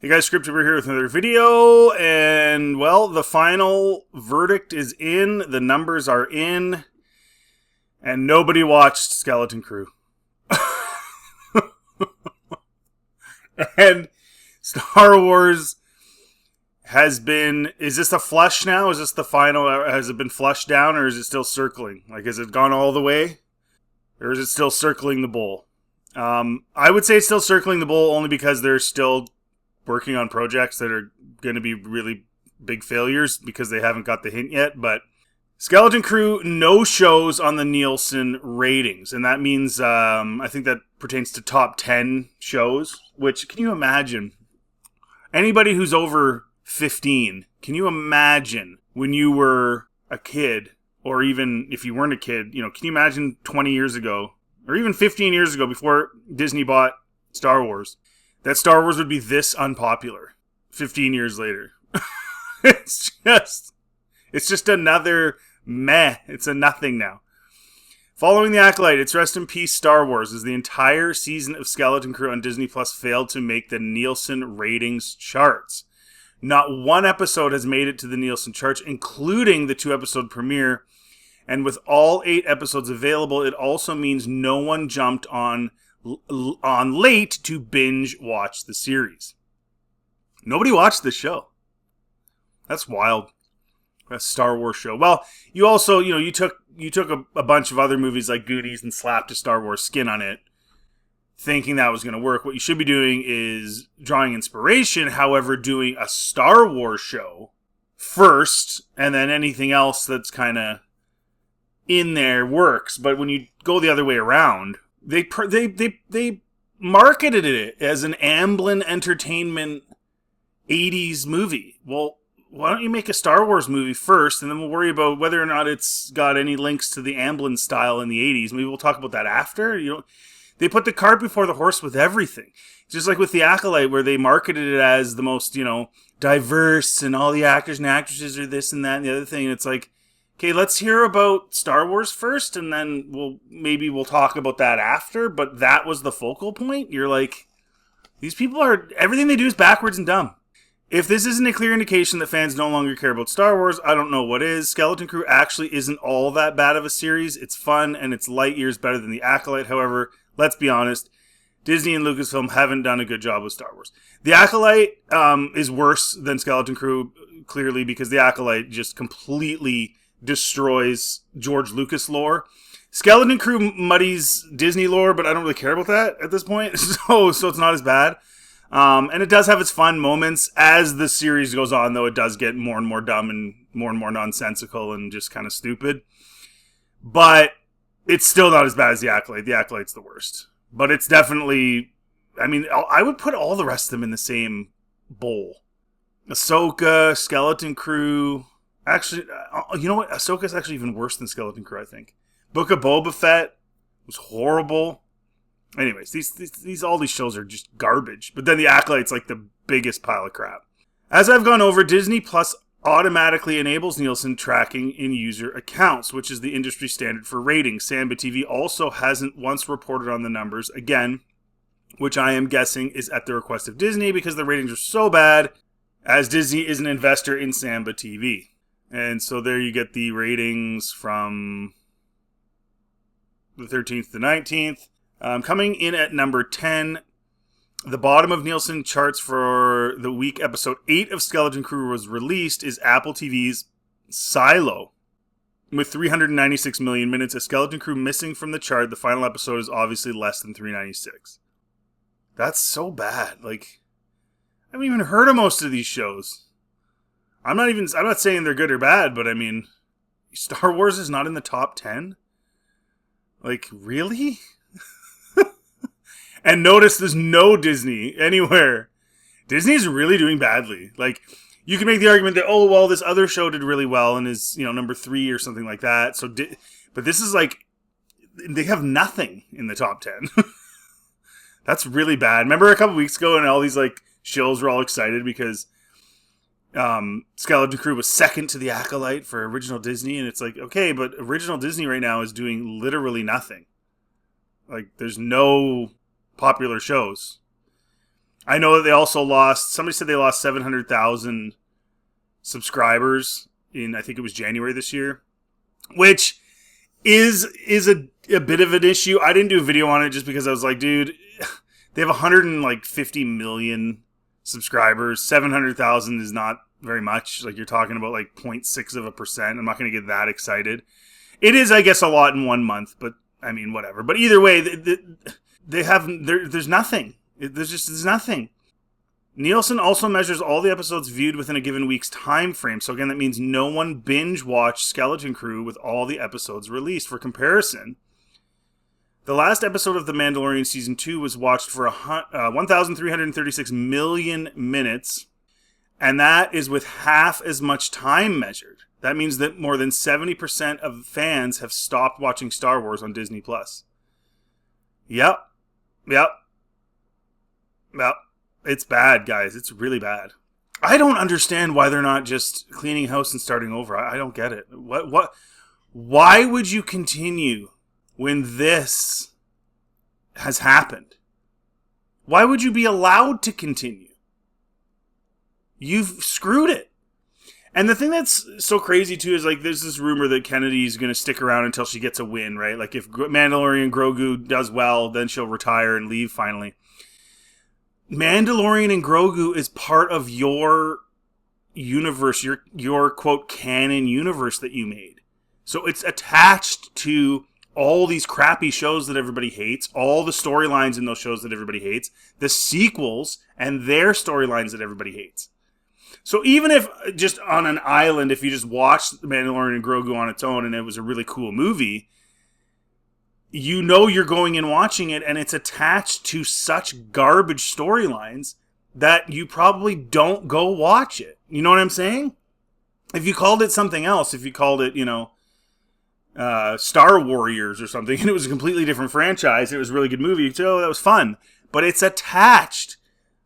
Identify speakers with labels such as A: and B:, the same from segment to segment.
A: Hey guys, Scripted, we're here with another video, and well, the final verdict is in, the numbers are in, and nobody watched Skeleton Crew. And Star Wars has been, is this a flush now? Is this the final, has it been flushed down, or is it still circling? Like, has it gone all the way? Or is it still circling the bowl? I would say it's still circling the bowl only because they're still working on projects that are going to be really big failures because they haven't got the hint yet. But Skeleton Crew, no shows on the Nielsen ratings. And that means, I think that pertains to top 10 shows, which, can you imagine? Anybody who's over 15, can you imagine when you were a kid, or even if you weren't a kid, can you imagine 20 years ago, or even 15 years ago before Disney bought Star Wars, that Star Wars would be this unpopular 15 years later? It's just another meh. It's a nothing now. Following The Acolyte, it's Rest in Peace Star Wars, as the entire season of Skeleton Crew on Disney Plus failed to make the Nielsen ratings charts. Not one episode has made it to the Nielsen charts, including the 2-episode premiere. And with all 8 episodes available, it also means no one jumped on late to binge watch the series. Nobody watched this show. That's wild. A Star Wars show. Well, you also, you took a bunch of other movies like Goonies and slapped a Star Wars skin on it, thinking that was going to work. What you should be doing is drawing inspiration, however, doing a Star Wars show first, and then anything else that's kind of in there works. But when you go the other way around, they marketed it as an Amblin Entertainment 80s movie. Well, why don't you make a Star Wars movie first, and then we'll worry about whether or not it's got any links to the Amblin style in the 80s. Maybe we'll talk about that after. They put the cart before the horse with everything. It's just like with The Acolyte, where they marketed it as the most, diverse, and all the actors and actresses are this and that and the other thing. And it's like, okay, let's hear about Star Wars first, and then we'll talk about that after. But that was the focal point. You're like, these people everything they do is backwards and dumb. If this isn't a clear indication that fans no longer care about Star Wars, I don't know what is. Skeleton Crew actually isn't all that bad of a series. It's fun, and it's light years better than The Acolyte. However, let's be honest, Disney and Lucasfilm haven't done a good job with Star Wars. The Acolyte is worse than Skeleton Crew, clearly, because The Acolyte just completely destroys George Lucas lore. Skeleton Crew muddies Disney lore, but I don't really care about that at this point, so it's not as bad. And it does have its fun moments. As the series goes on, though, it does get more and more dumb and more nonsensical and just kind of stupid. But it's still not as bad as The Acolyte. The Acolyte's the worst. But it's definitely, I would put all the rest of them in the same bowl. Ahsoka, Skeleton Crew. Actually, you know what? Ahsoka's actually even worse than Skeleton Crew, I think. Book of Boba Fett was horrible. Anyways, these all these shows are just garbage. But then The Acolyte's like the biggest pile of crap. As I've gone over, Disney Plus automatically enables Nielsen tracking in user accounts, which is the industry standard for ratings. Samba TV also hasn't once reported on the numbers, again, which I am guessing is at the request of Disney because the ratings are so bad, as Disney is an investor in Samba TV. And so there you get the ratings from the 13th to 19th. Coming in at number 10, the bottom of Nielsen charts for the week episode 8 of Skeleton Crew was released is Apple TV's Silo. With 396 million minutes of Skeleton Crew missing from the chart, the final episode is obviously less than 396. That's so bad. Like, I haven't even heard of most of these shows. I'm not saying they're good or bad, but Star Wars is not in the top 10? Like, really? And notice there's no Disney anywhere. Disney's really doing badly. Like, you can make the argument that, this other show did really well and is, number 3 or something like that. But this is like, they have nothing in the top 10. That's really bad. Remember a couple weeks ago and all these like shills were all excited because Skeleton Crew was second to The Acolyte for original Disney, and it's like, okay, but original Disney right now is doing literally nothing. Like, there's no popular shows. I know that they also lost, somebody said they lost 700,000 subscribers in, I think it was January this year, which is a bit of an issue. I didn't do a video on it just because I was like, dude, they have 150 million subscribers. 700,000 is not very much. Like, you're talking about like 0.6%. I'm not going to get that excited. It is, I guess, a lot in 1 month, but I mean, whatever. But either way, there's nothing. There's nothing. Nielsen also measures all the episodes viewed within a given week's time frame. So again, that means no one binge-watched Skeleton Crew with all the episodes released. For comparison, the last episode of The Mandalorian Season 2 was watched for 1,336 million minutes, and that is with half as much time measured. That means that more than 70% of fans have stopped watching Star Wars on Disney+. Yep. It's bad, guys. It's really bad. I don't understand why they're not just cleaning house and starting over. I don't get it. Why would you continue when this has happened? Why would you be allowed to continue? You've screwed it. And the thing that's so crazy, too, is like there's this rumor that Kennedy's going to stick around until she gets a win, right? Like if Mandalorian Grogu does well, then she'll retire and leave finally. Mandalorian and Grogu is part of your universe, your quote canon universe that you made. So it's attached to all these crappy shows that everybody hates, all the storylines in those shows that everybody hates, the sequels and their storylines that everybody hates. So even if just on an island, if you just watched Mandalorian and Grogu on its own and it was a really cool movie, you know you're going and watching it, and it's attached to such garbage storylines that you probably don't go watch it. You know what I'm saying? If you called it something else, if you called it, Star Warriors or something, and it was a completely different franchise, it was a really good movie, so that was fun. But it's attached,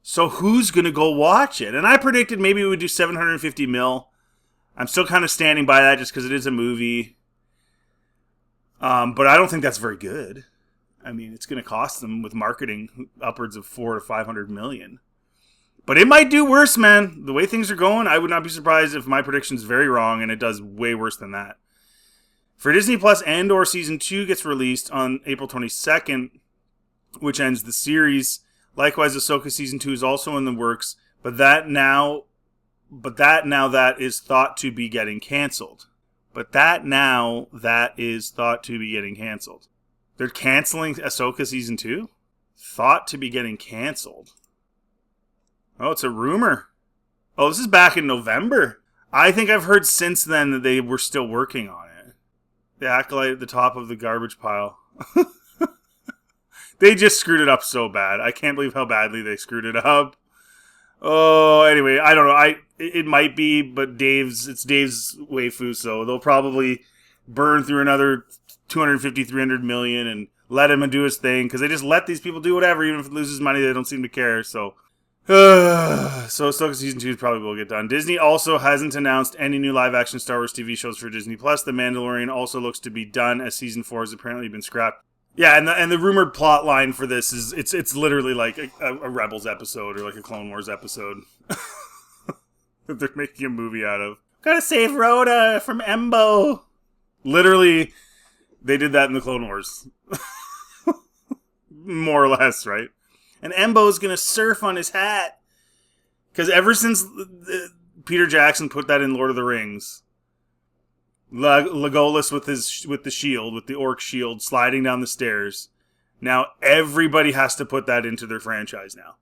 A: so who's going to go watch it? And I predicted maybe we would do 750 mil. I'm still kind of standing by that just because it is a movie. But I don't think that's very good. I mean, it's going to cost them with marketing upwards of 400 to 500 million. But it might do worse, man. The way things are going, I would not be surprised if my prediction is very wrong and it does way worse than that. For Disney Plus, Andor Season 2 gets released on April 22nd, which ends the series. Likewise, Ahsoka Season 2 is also in the works, but that is thought to be getting canceled. They're canceling Ahsoka Season 2? Thought to be getting canceled. Oh, it's a rumor. Oh, this is back in November. I think I've heard since then that they were still working on it. The Acolyte at the top of the garbage pile. They just screwed it up so bad. I can't believe how badly they screwed it up. Oh, anyway, I don't know. It might be, but it's Dave's waifu, so they'll probably burn through another 250, 300 million and let him do his thing, because they just let these people do whatever, even if it loses money, they don't seem to care, so Ahsoka Season 2 probably will get done. Disney also hasn't announced any new live-action Star Wars TV shows for Disney+. The Mandalorian also looks to be done, as Season 4 has apparently been scrapped. Yeah, and the rumored plot line for this is it's literally like a Rebels episode or like a Clone Wars episode that they're making a movie out of. Gotta save Rhoda from Embo. Literally, they did that in the Clone Wars. More or less, right? And Embo's gonna surf on his hat. Because ever since Peter Jackson put that in Lord of the Rings, Legolas with the shield, with the orc shield, sliding down the stairs. Now everybody has to put that into their franchise now.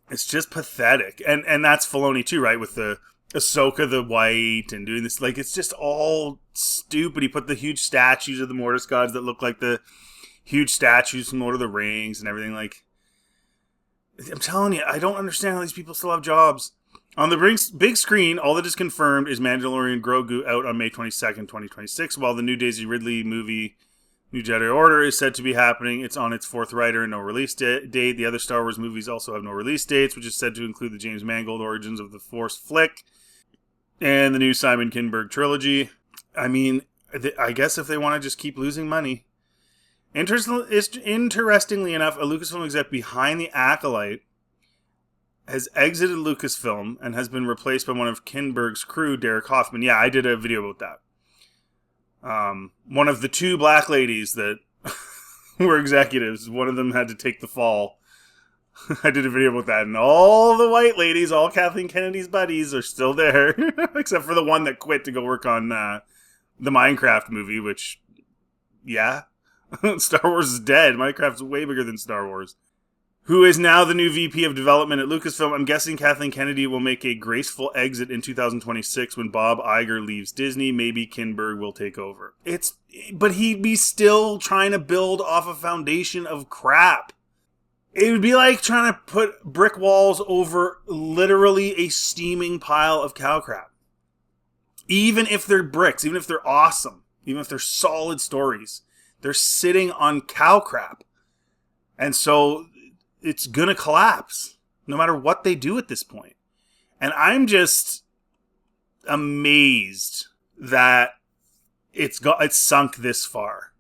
A: It's just pathetic. And that's Filoni too, right? With the Ahsoka the White and doing this. Like, it's just all stupid. He put the huge statues of the Mortis gods that look like the huge statues from Lord of the Rings and everything. Like, I'm telling you, I don't understand how these people still have jobs. On the big screen, all that is confirmed is Mandalorian Grogu out on May 22nd, 2026, while the new Daisy Ridley movie, New Jedi Order, is said to be happening. It's on its fourth writer and no release date. The other Star Wars movies also have no release dates, which is said to include the James Mangold Origins of the Force flick and the new Simon Kinberg trilogy. I mean, I guess if they want to just keep losing money. Interestingly enough, a Lucasfilm exec behind The Acolyte has exited Lucasfilm and has been replaced by one of Kinberg's crew, Derek Hoffman. Yeah, I did a video about that. One of the two black ladies that were executives, one of them had to take the fall. I did a video about that, and all the white ladies, all Kathleen Kennedy's buddies, are still there, except for the one that quit to go work on the Minecraft movie, which, yeah, Star Wars is dead. Minecraft's way bigger than Star Wars. Who is now the new VP of development at Lucasfilm. I'm guessing Kathleen Kennedy will make a graceful exit in 2026 when Bob Iger leaves Disney. Maybe Kinberg will take over. But he'd be still trying to build off a foundation of crap. It would be like trying to put brick walls over literally a steaming pile of cow crap. Even if they're bricks, even if they're awesome, even if they're solid stories, they're sitting on cow crap. And so it's gonna collapse no matter what they do at this point. And I'm just amazed that it's sunk this far.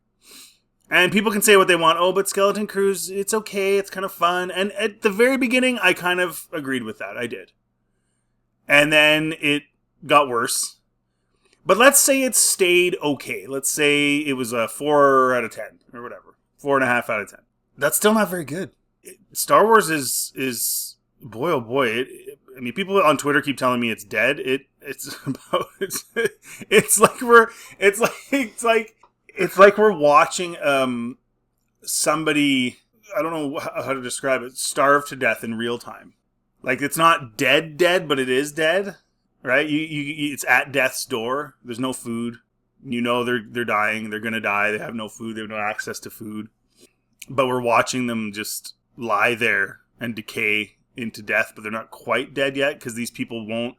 A: And people can say what they want. Oh, but Skeleton Crews, it's okay. It's kind of fun. And at the very beginning, I kind of agreed with that. I did. And then it got worse. But let's say it stayed okay. Let's say it was a 4 out of 10 or whatever. 4.5 out of 10. That's still not very good. Star Wars is boy, oh boy. I mean, people on Twitter keep telling me it's dead. It's like we're watching somebody, I don't know how to describe it, starve to death in real time. Like, it's not dead, but it is dead, right? It's at death's door. There's no food. You know they're dying. They're gonna die. They have no food. They have no access to food. But we're watching them just lie there and decay into death, but they're not quite dead yet because these people won't.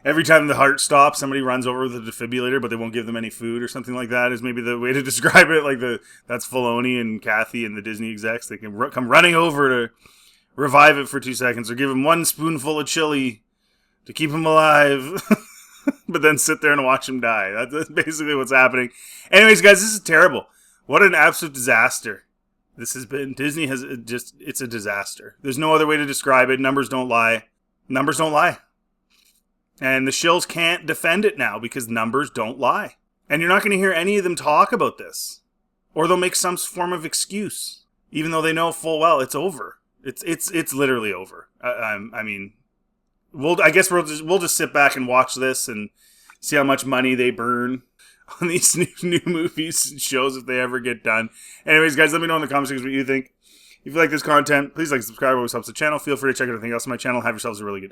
A: Every time the heart stops, somebody runs over with a defibrillator, but they won't give them any food or something like that is maybe the way to describe it. Like that's Filoni and Kathy and the Disney execs. They can come running over to revive it for 2 seconds or give him one spoonful of chili to keep him alive, but then sit there and watch him die. That's basically what's happening. Anyways, guys, this is terrible. What an absolute disaster this has been. Disney has it's a disaster. There's no other way to describe it. Numbers don't lie. Numbers don't lie. And the shills can't defend it now because numbers don't lie. And you're not going to hear any of them talk about this. Or they'll make some form of excuse. Even though they know full well it's over. It's literally over. I mean, I guess we'll just sit back and watch this and see how much money they burn on these new movies and shows if they ever get done. Anyways, guys, let me know in the comments what you think. If you like this content, please like and subscribe. It always helps the channel. Feel free to check out anything else on my channel. Have yourselves a really good day.